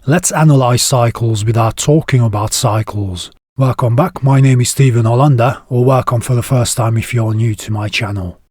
Let's analyze cycles without talking about cycles. Welcome back, my name is Stephen Hollander, or welcome for the first time if you're new to my channel.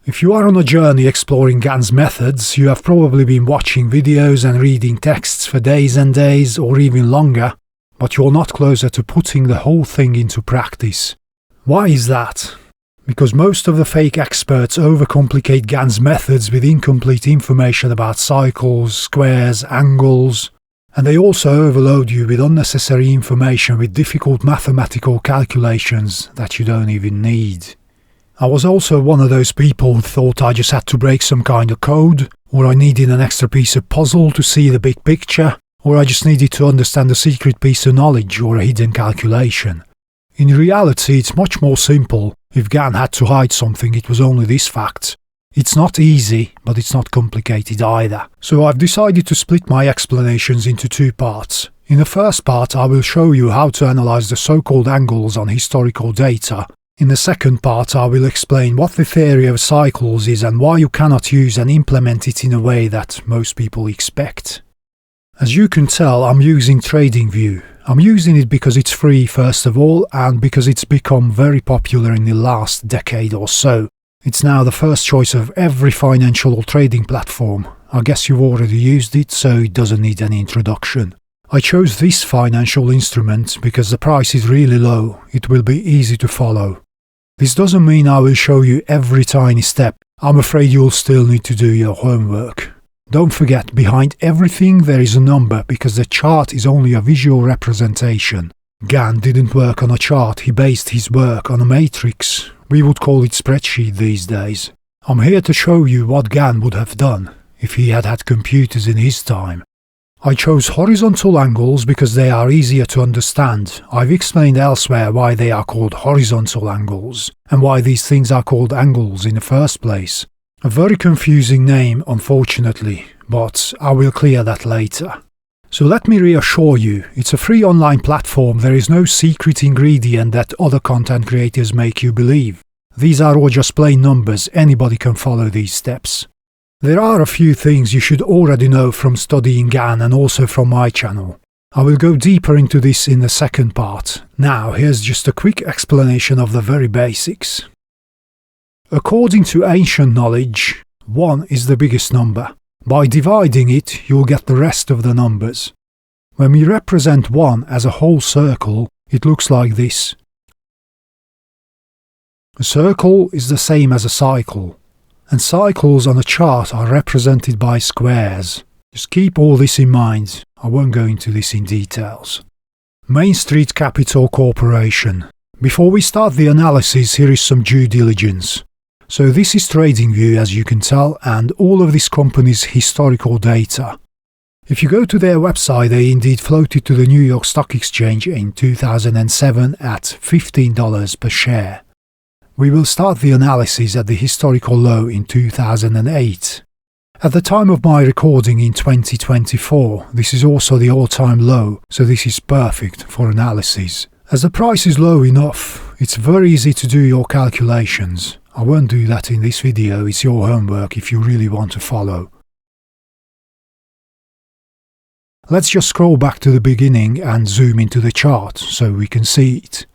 If you are on a journey exploring Gann's methods, you have probably been watching videos and reading texts for days and days or even longer, but you're not closer to putting the whole thing into practice. Why is that? Because most of the fake experts overcomplicate Gann's methods with incomplete information about cycles, squares, angles, and they also overload you with unnecessary information with difficult mathematical calculations that you don't even need. I was also one of those people who thought I just had to break some kind of code, or I needed an extra piece of puzzle to see the big picture, or I just needed to understand a secret piece of knowledge or a hidden calculation. In reality, it's much more simple. If Gann had to hide something, it was only this fact. It's not easy, but it's not complicated either. So I've decided to split my explanations into two parts. In the first part, I will show you how to analyze the so-called angles on historical data. In the second part, I will explain what the theory of cycles is and why you cannot use and implement it in a way that most people expect. As you can tell, I'm using TradingView. I'm using it because it's free first of all, and because it's become very popular in the last decade or so. It's now the first choice of every financial or trading platform. I guess you've already used it, so it doesn't need any introduction. I chose this financial instrument because the price is really low. It will be easy to follow. This doesn't mean I will show you every tiny step. I'm afraid you'll still need to do your homework. Don't forget, behind everything there is a number, because the chart is only a visual representation. Gann didn't work on a chart, he based his work on a matrix. We would call it spreadsheet these days. I'm here to show you what Gann would have done if he had had computers in his time. I chose horizontal angles because they are easier to understand. I've explained elsewhere why they are called horizontal angles, and why these things are called angles in the first place. A very confusing name, unfortunately, but I will clear that later. So let me reassure you, it's a free online platform. There is no secret ingredient that other content creators make you believe. These are all just plain numbers, anybody can follow these steps. There are a few things you should already know from studying Gann and also from my channel. I will go deeper into this in the second part. Now here's just a quick explanation of the very basics. According to ancient knowledge, 1 is the biggest number. By dividing it, you'll get the rest of the numbers. When we represent 1 as a whole circle, it looks like this. A circle is the same as a cycle, and cycles on a chart are represented by squares. Just keep all this in mind. I won't go into this in details. Main Street Capital Corporation. Before we start the analysis, here is some due diligence. So this is TradingView, as you can tell, and all of this company's historical data. If you go to their website, they indeed floated to the New York Stock Exchange in 2007 at $15 per share. We will start the analysis at the historical low in 2008. At the time of my recording in 2024, this is also the all-time low, so this is perfect for analysis. As the price is low enough, it's very easy to do your calculations. I won't do that in this video, it's your homework if you really want to follow. Let's just scroll back to the beginning and zoom into the chart so we can see it.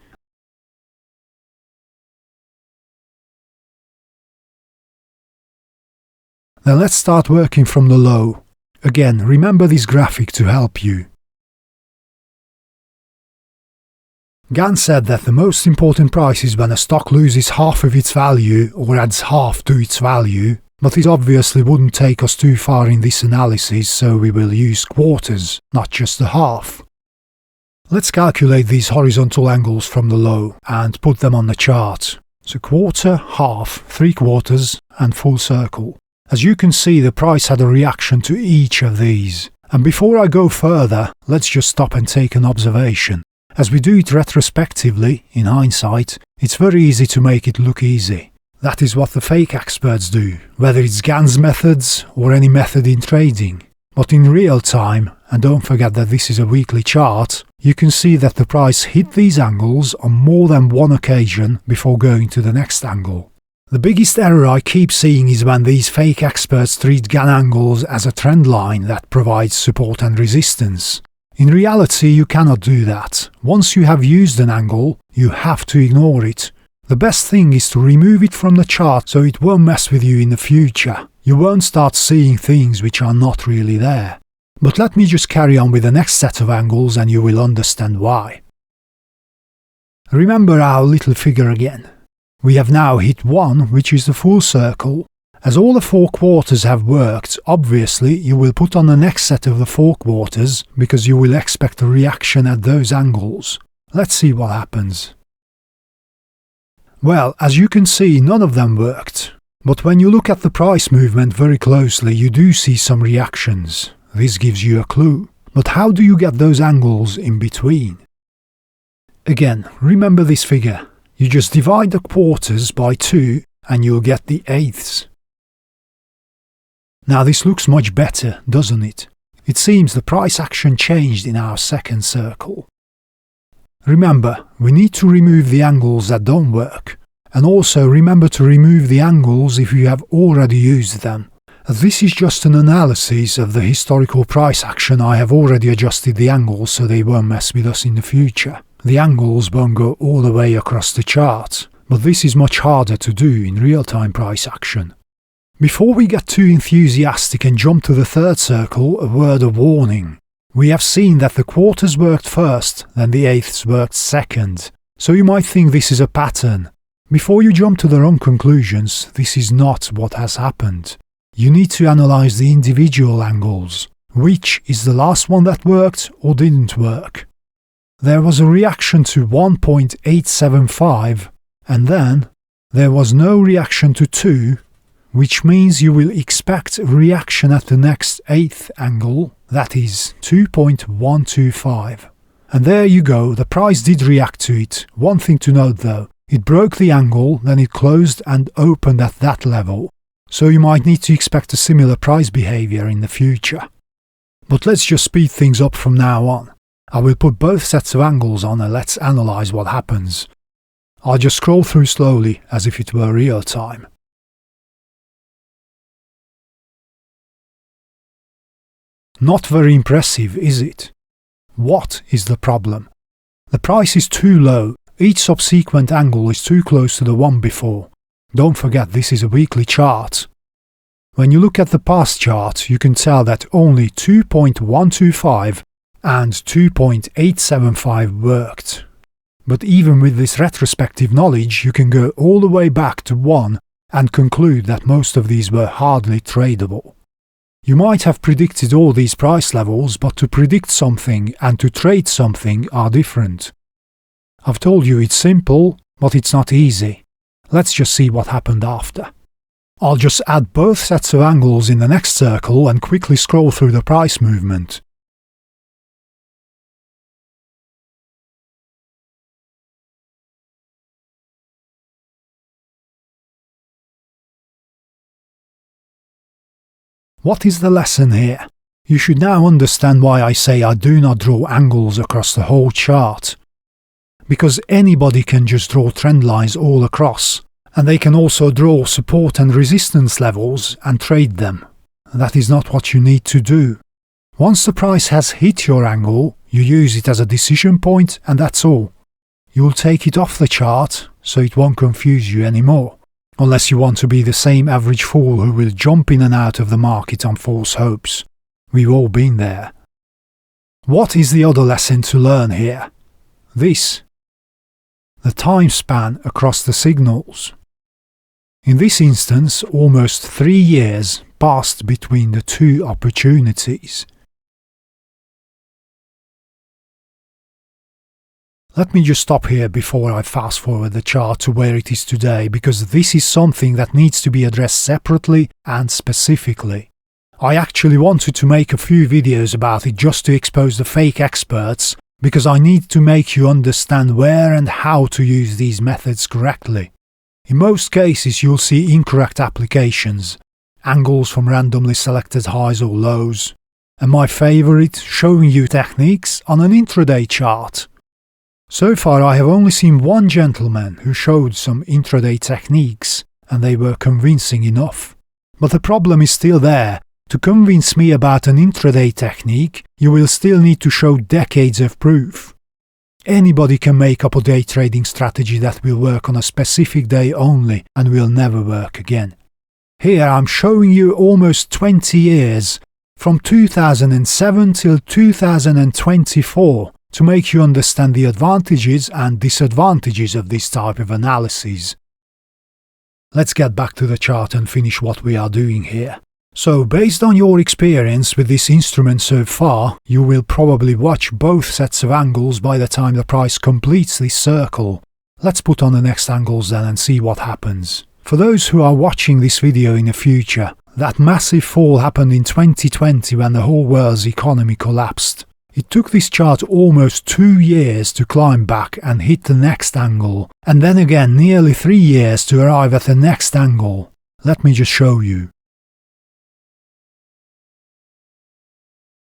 Then let's start working from the low. Again, remember this graphic to help you. Gann said that the most important price is when a stock loses half of its value or adds half to its value, but it obviously wouldn't take us too far in this analysis, so we will use quarters, not just the half. Let's calculate these horizontal angles from the low and put them on the chart. So quarter, half, 3/4 and full circle. As you can see, the price had a reaction to each of these. And before I go further, let's just stop and take an observation. As we do it retrospectively, in hindsight, it's very easy to make it look easy. That is what the fake experts do, whether it's Gann's methods or any method in trading. But in real time, and don't forget that this is a weekly chart, you can see that the price hit these angles on more than one occasion before going to the next angle. The biggest error I keep seeing is when these fake experts treat Gann-angles as a trend line that provides support and resistance. In reality, you cannot do that. Once you have used an angle, you have to ignore it. The best thing is to remove it from the chart so it won't mess with you in the future. You won't start seeing things which are not really there. But let me just carry on with the next set of angles and you will understand why. Remember our little figure again. We have now hit 1, which is the full circle. As all the 4 quarters have worked, obviously you will put on the next set of the 4 quarters because you will expect a reaction at those angles. Let's see what happens. Well, as you can see, none of them worked. But when you look at the price movement very closely, you do see some reactions. This gives you a clue. But how do you get those angles in between? Again, remember this figure. You just divide the quarters by 2 and you'll get the eighths. Now this looks much better, doesn't it? It seems the price action changed in our second circle. Remember, we need to remove the angles that don't work. And also remember to remove the angles if you have already used them. As this is just an analysis of the historical price action, I have already adjusted the angles so they won't mess with us in the future. The angles won't go all the way across the chart, but this is much harder to do in real-time price action. Before we get too enthusiastic and jump to the third circle, a word of warning. We have seen that the quarters worked first, then the eighths worked second, so you might think this is a pattern. Before you jump to the wrong conclusions, this is not what has happened. You need to analyze the individual angles. Which is the last one that worked or didn't work? There was a reaction to 1.875 and then there was no reaction to 2, which means you will expect a reaction at the next 8th angle, that is 2.125. And there you go, the price did react to it. One thing to note though, it broke the angle, then it closed and opened at that level, so you might need to expect a similar price behavior in the future. But let's just speed things up from now on. I will put both sets of angles on and let's analyze what happens. I'll just scroll through slowly as if it were real time. Not very impressive, is it? What is the problem? The price is too low. Each subsequent angle is too close to the one before. Don't forget this is a weekly chart. When you look at the past chart, you can tell that only 2.125 and 2.875 worked. But even with this retrospective knowledge, you can go all the way back to 1 and conclude that most of these were hardly tradable. You might have predicted all these price levels, but to predict something and to trade something are different. I've told you it's simple, but it's not easy. Let's just see what happened after. I'll just add both sets of angles in the next circle and quickly scroll through the price movement. What is the lesson here? You should now understand why I say I do not draw angles across the whole chart. Because anybody can just draw trend lines all across, and they can also draw support and resistance levels and trade them. That is not what you need to do. Once the price has hit your angle, you use it as a decision point and that's all. You'll take it off the chart so it won't confuse you anymore. Unless you want to be the same average fool who will jump in and out of the market on false hopes. We've all been there. What is the other lesson to learn here? This. The time span across the signals. In this instance, almost 3 years passed between the two opportunities. Let me just stop here before I fast forward the chart to where it is today, because this is something that needs to be addressed separately and specifically. I actually wanted to make a few videos about it just to expose the fake experts, because I need to make you understand where and how to use these methods correctly. In most cases you'll see incorrect applications, angles from randomly selected highs or lows, and my favorite, showing you techniques on an intraday chart. So far I have only seen one gentleman who showed some intraday techniques, and they were convincing enough. But the problem is still there. To convince me about an intraday technique, you will still need to show decades of proof. Anybody can make up a day trading strategy that will work on a specific day only and will never work again. Here I'm showing you almost 20 years, from 2007 till 2024, to make you understand the advantages and disadvantages of this type of analysis. Let's get back to the chart and finish what we are doing here. So, based on your experience with this instrument so far, you will probably watch both sets of angles by the time the price completes this circle. Let's put on the next angles then and see what happens. For those who are watching this video in the future, that massive fall happened in 2020 when the whole world's economy collapsed. It took this chart almost 2 years to climb back and hit the next angle, and then again nearly 3 years to arrive at the next angle. Let me just show you.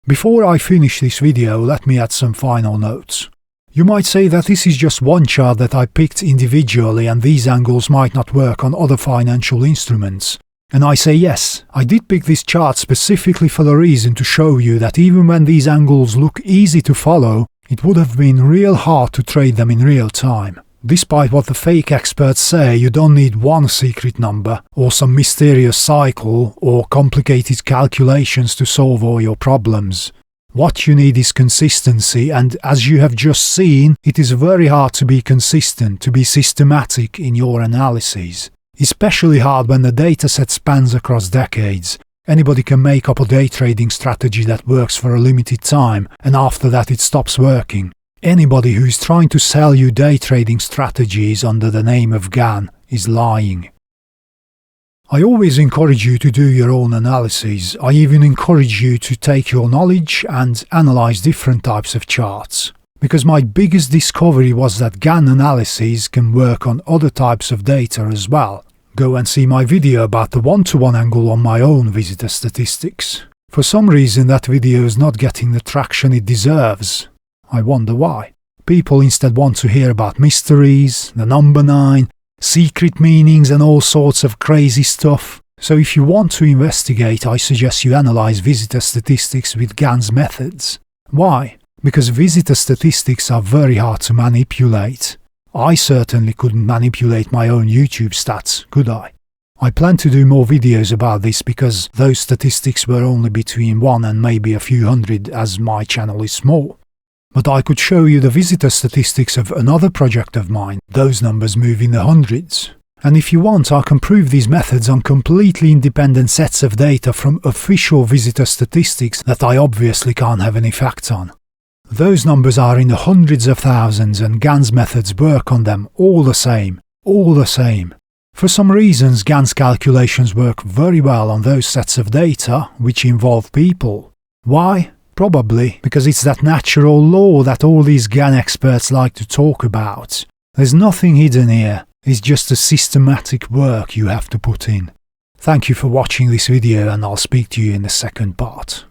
Before I finish this video, let me add some final notes. You might say that this is just one chart that I picked individually and these angles might not work on other financial instruments. And I say yes, I did pick this chart specifically for the reason to show you that even when these angles look easy to follow, it would have been real hard to trade them in real time. Despite what the fake experts say, you don't need one secret number, or some mysterious cycle, or complicated calculations to solve all your problems. What you need is consistency, and as you have just seen, it is very hard to be consistent, to be systematic in your analyses. Especially hard when the dataset spans across decades. Anybody can make up a day trading strategy that works for a limited time, and after that it stops working. Anybody who is trying to sell you day trading strategies under the name of Gann is lying. I always encourage you to do your own analyses. I even encourage you to take your knowledge and analyze different types of charts. Because my biggest discovery was that Gann analyses can work on other types of data as well. Go and see my video about the one-to-one angle on my own visitor statistics. For some reason that video is not getting the traction it deserves. I wonder why. People instead want to hear about mysteries, the number 9, secret meanings and all sorts of crazy stuff. So if you want to investigate, I suggest you analyze visitor statistics with Gann's methods. Why? Because visitor statistics are very hard to manipulate. I certainly couldn't manipulate my own YouTube stats, could I? I plan to do more videos about this because those statistics were only between 1 and maybe a few hundred as my channel is small. But I could show you the visitor statistics of another project of mine. Those numbers move in the hundreds. And if you want, I can prove these methods on completely independent sets of data from official visitor statistics that I obviously can't have any facts on. Those numbers are in the hundreds of thousands and Gann's methods work on them all the same. For some reasons, Gann's calculations work very well on those sets of data which involve people. Why? Probably because it's that natural law that all these Gann experts like to talk about. There's nothing hidden here, it's just a systematic work you have to put in. Thank you for watching this video and I'll speak to you in the second part.